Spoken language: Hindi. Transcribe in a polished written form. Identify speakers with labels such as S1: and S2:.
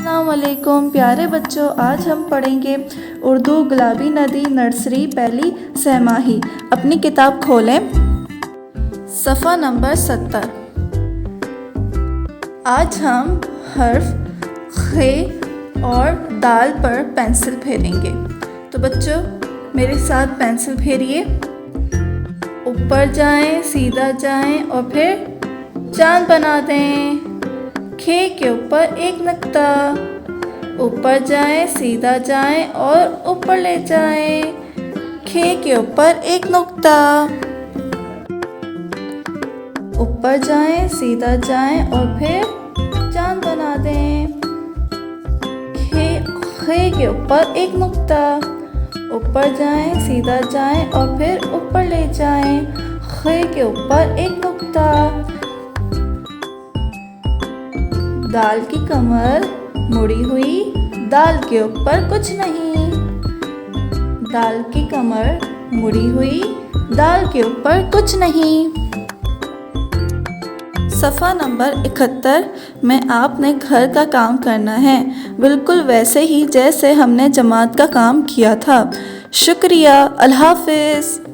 S1: अस्सलाम वालेकुम प्यारे बच्चों, आज हम पढ़ेंगे उर्दू गुलाबी नदी नर्सरी पहली सहमाही। अपनी किताब खोलें, सफ़ा नंबर 70। आज हम हर्फ खे और दाल पर पेंसिल फेरेंगे। तो बच्चों मेरे साथ पेंसिल फेरिए, ऊपर जाएं, सीधा जाएं और फिर चांद बना दें। खे के ऊपर एक नुक्ता, ऊपर जाएं, सीधा जाएं और ऊपर ले जाएं। खे के ऊपर एक नुक्ता, ऊपर जाएं, सीधा जाएं और फिर चांद बना दें। खे के ऊपर एक नुक्ता, ऊपर जाएं, सीधा जाएं और फिर ऊपर ले जाएं। खे के ऊपर एक नुक्ता। दाल की कमर मुड़ी हुई, दाल के ऊपर कुछ नहीं। दाल की कमर मुड़ी हुई, दाल के ऊपर कुछ नहीं। सफ़ा नंबर 71 में आपने घर का काम करना है, बिल्कुल वैसे ही जैसे हमने जमात का काम किया था। शुक्रिया, अल्लाह हाफ़िज़।